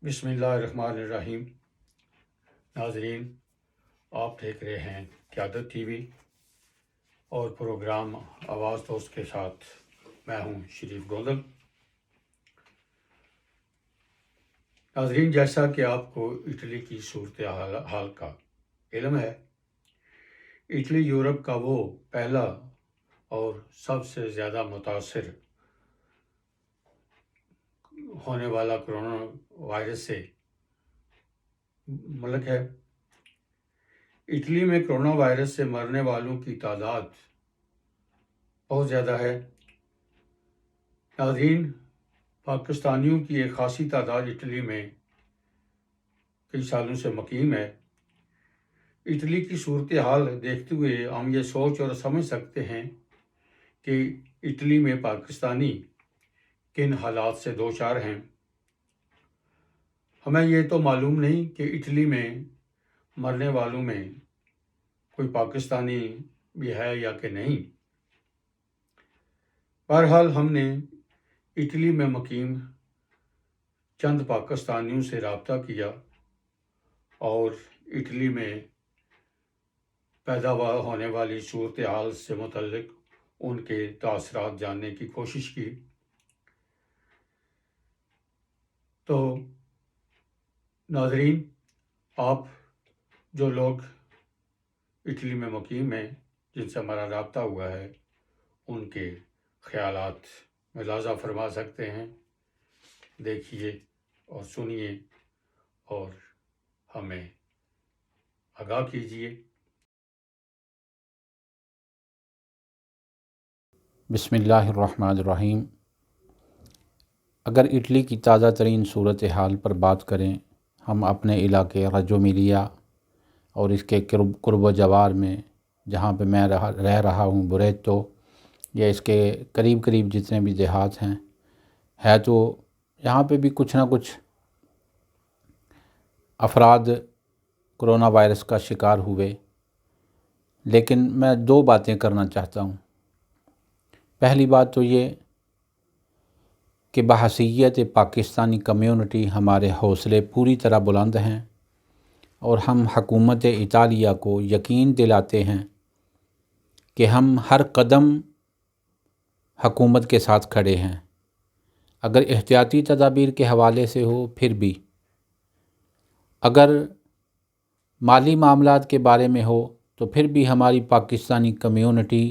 بسم اللہ الرحمن الرحیم۔ ناظرین، آپ دیکھ رہے ہیں قیادت ٹی وی اور پروگرام آواز دوست کے ساتھ میں ہوں شریف گودل۔ ناظرین، جیسا کہ آپ کو اٹلی کی صورتحال کا علم ہے، اٹلی یورپ کا وہ پہلا اور سب سے زیادہ متاثر ہونے والا کرونا وائرس سے ملک ہے۔ اٹلی میں کرونا وائرس سے مرنے والوں کی تعداد بہت زیادہ ہے۔ ناظرین، پاکستانیوں کی ایک خاصی تعداد اٹلی میں کئی سالوں سے مقیم ہے۔ اٹلی کی صورتحال دیکھتے ہوئے ہم یہ سوچ اور سمجھ سکتے ہیں کہ اٹلی میں پاکستانی کن حالات سے دوچار ہیں۔ ہمیں یہ تو معلوم نہیں کہ اٹلی میں مرنے والوں میں کوئی پاکستانی بھی ہے یا کہ نہیں۔ بہرحال ہم نے اٹلی میں مقیم چند پاکستانیوں سے رابطہ کیا اور اٹلی میں پیدا ہونے والی صورتحال سے متعلق ان کے تاثرات جاننے کی کوشش کی۔ تو ناظرین، آپ جو لوگ اٹلی میں مقیم ہیں، جن سے ہمارا رابطہ ہوا ہے، ان کے خیالات ملاحظہ فرما سکتے ہیں۔ دیکھیے اور سنیے اور ہمیں آگاہ کیجیے۔ بسم اللہ الرحمن الرحیم۔ اگر اٹلی کی تازہ ترین صورتحال پر بات کریں، ہم اپنے علاقے ریجو ایمیلیا اور اس کے قرب و جوار میں، جہاں پہ میں رہ رہا ہوں، بریٹو، یا اس کے قریب جتنے بھی دیہات ہیں، تو یہاں پہ بھی کچھ نہ کچھ افراد کرونا وائرس کا شکار ہوئے۔ لیکن میں دو باتیں کرنا چاہتا ہوں۔ پہلی بات تو یہ کہ بحیثیت پاکستانی کمیونٹی ہمارے حوصلے پوری طرح بلند ہیں، اور ہم حکومت اٹالیہ کو یقین دلاتے ہیں کہ ہم ہر قدم حکومت کے ساتھ کھڑے ہیں۔ اگر احتیاطی تدابیر کے حوالے سے ہو، پھر بھی اگر مالی معاملات کے بارے میں ہو، تو پھر بھی ہماری پاکستانی کمیونٹی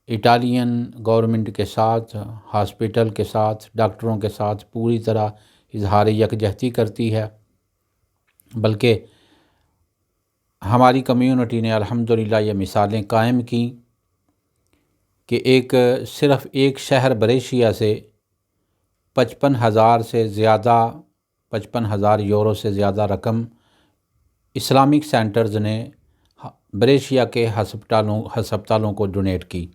اٹالین گورنمنٹ کے ساتھ، ہاسپٹل کے ساتھ، ڈاکٹروں کے ساتھ پوری طرح اظہار یکجہتی کرتی ہے۔ بلکہ ہماری کمیونٹی نے الحمدللہ یہ مثالیں قائم کیں کہ صرف ایک شہر بریشیا سے 55,000 سے زیادہ 55,000 یورو سے زیادہ رقم اسلامک سینٹرز نے بریشیا کے ہسپتالوں کو ڈونیٹ کی۔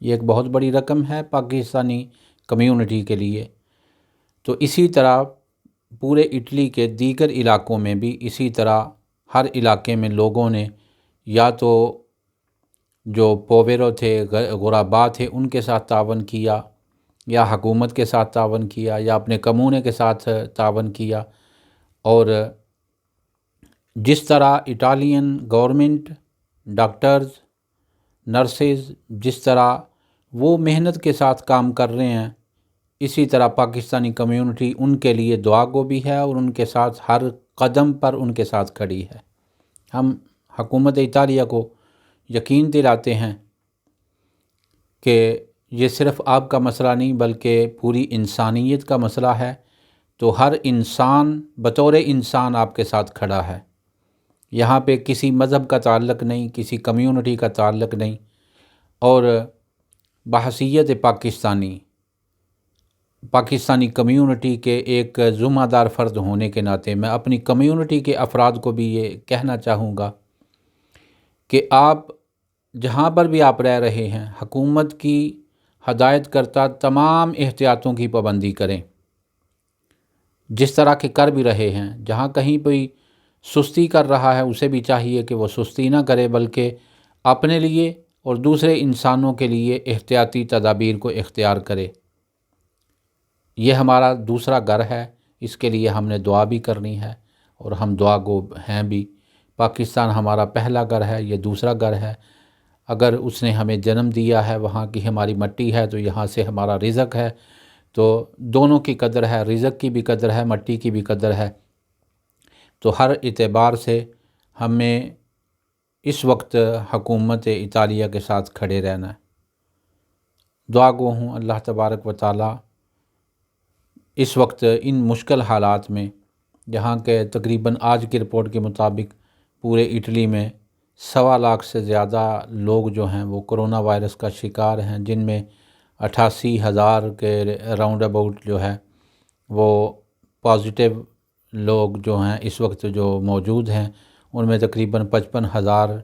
یہ ایک بہت بڑی رقم ہے پاکستانی کمیونٹی کے لیے۔ تو اسی طرح پورے اٹلی کے دیگر علاقوں میں بھی اسی طرح ہر علاقے میں لوگوں نے یا تو جو پوویرو تھے، غربا تھے، ان کے ساتھ تعاون کیا، یا حکومت کے ساتھ تعاون کیا، یا اپنے کمونے کے ساتھ تعاون کیا۔ اور جس طرح اٹالین گورنمنٹ، ڈاکٹرز، نرسز، جس طرح وہ محنت کے ساتھ کام کر رہے ہیں، اسی طرح پاکستانی کمیونٹی ان کے لیے دعا گو بھی ہے اور ان کے ساتھ ہر قدم پر ان کے ساتھ کھڑی ہے۔ ہم حکومت اٹالیہ کو یقین دلاتے ہیں کہ یہ صرف آپ کا مسئلہ نہیں بلکہ پوری انسانیت کا مسئلہ ہے۔ تو ہر انسان بطور انسان آپ کے ساتھ کھڑا ہے۔ یہاں پہ کسی مذہب کا تعلق نہیں، کسی کمیونٹی کا تعلق نہیں، اور بحیثیت پاکستانی کمیونٹی کے ایک ذمہ دار فرد ہونے کے ناطے میں اپنی کمیونٹی کے افراد کو بھی یہ کہنا چاہوں گا کہ آپ جہاں پر بھی آپ رہ رہے ہیں، حکومت کی ہدایت کرتا تمام احتیاطوں کی پابندی کریں، جس طرح کے کر بھی رہے ہیں۔ جہاں کہیں کوئی سستی کر رہا ہے، اسے بھی چاہیے کہ وہ سستی نہ کرے، بلکہ اپنے لیے اور دوسرے انسانوں کے لیے احتیاطی تدابیر کو اختیار کرے۔ یہ ہمارا دوسرا گھر ہے، اس کے لیے ہم نے دعا بھی کرنی ہے اور ہم دعا گو ہیں بھی۔ پاکستان ہمارا پہلا گھر ہے، یہ دوسرا گھر ہے۔ اگر اس نے ہمیں جنم دیا ہے، وہاں کی ہماری مٹی ہے، تو یہاں سے ہمارا رزق ہے، تو دونوں کی قدر ہے، رزق کی بھی قدر ہے، مٹی کی بھی قدر ہے۔ تو ہر اعتبار سے ہمیں اس وقت حکومت اطالیہ کے ساتھ کھڑے رہنا ہے۔ دعا گو ہوں اللہ تبارک و تعالی اس وقت ان مشکل حالات میں، جہاں کے تقریباً آج کی رپورٹ کے مطابق پورے اٹلی میں 1.25 لاکھ سے زیادہ لوگ جو ہیں وہ کرونا وائرس کا شکار ہیں، جن میں 88,000 کے راؤنڈ اباؤٹ جو ہے وہ پازیٹیو لوگ جو ہیں اس وقت جو موجود ہیں، ان میں تقریباً 55,000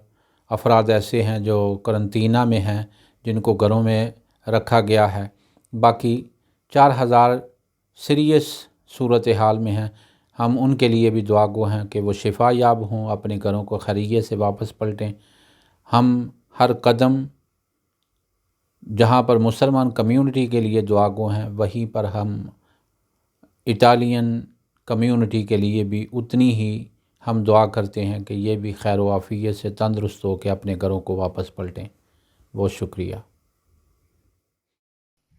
افراد ایسے ہیں جو قرنطینہ میں ہیں، جن کو گھروں میں رکھا گیا ہے۔ باقی 4,000 سیریس صورتحال میں ہیں۔ ہم ان کے لیے بھی دعا گو ہیں کہ وہ شفا یاب ہوں، اپنے گھروں کو خیریت سے واپس پلٹیں۔ ہم ہر قدم جہاں پر مسلمان کمیونٹی کے لیے دعا گو ہیں، وہیں پر ہم اٹالین کمیونٹی کے لیے بھی اتنی ہی ہم دعا کرتے ہیں کہ یہ بھی خیر و عافیت سے تندرست ہو کے اپنے گھروں کو واپس پلٹیں۔ بہت شکریہ۔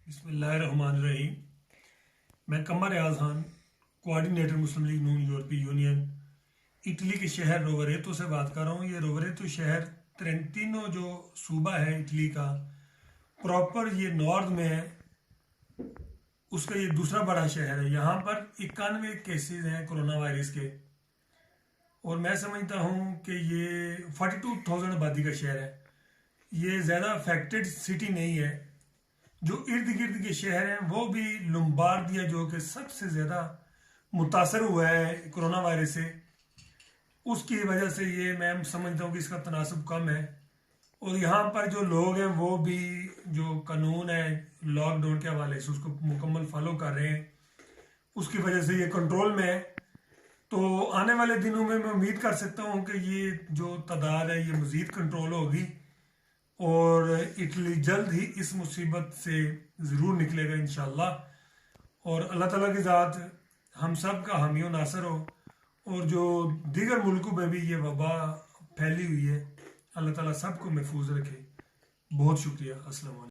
بسم اللہ الرحمن الرحیم۔ میں قمر ریاض خان، کوآرڈینیٹر مسلم لیگ نون یورپی یونین، اٹلی کے شہر رووریتو سے بات کر رہا ہوں۔ یہ رووریتو شہر ٹرینٹینو جو صوبہ ہے اٹلی کا، پراپر یہ نارتھ میں ہے، اس کا یہ دوسرا بڑا شہر ہے۔ یہاں پر 91 کیسز ہیں کرونا وائرس کے، اور میں سمجھتا ہوں کہ یہ 42,000 آبادی کا شہر ہے۔ یہ زیادہ افیکٹڈ سٹی نہیں ہے۔ جو ارد گرد کے شہر ہیں وہ بھی لومبارڈیا جو کہ سب سے زیادہ متاثر ہوا ہے کرونا وائرس سے، اس کی وجہ سے یہ میں سمجھتا ہوں کہ اس کا تناسب کم ہے۔ اور یہاں پر جو لوگ ہیں وہ بھی جو قانون ہے لاک ڈاؤن کے حوالے سے اس کو مکمل فالو کر رہے ہیں، اس کی وجہ سے یہ کنٹرول میں ہے۔ تو آنے والے دنوں میں امید کر سکتا ہوں کہ یہ جو تعداد ہے یہ مزید کنٹرول ہوگی، اور اٹلی جلد ہی اس مصیبت سے ضرور نکلے گا انشاءاللہ۔ اور اللہ تعالیٰ کی ذات ہم سب کا حامی و ناصر ہو، اور جو دیگر ملکوں میں بھی یہ وبا پھیلی ہوئی ہے، اللہ تعالیٰ سب کو محفوظ رکھے۔ بہت شکریہ۔ السلام علیکم۔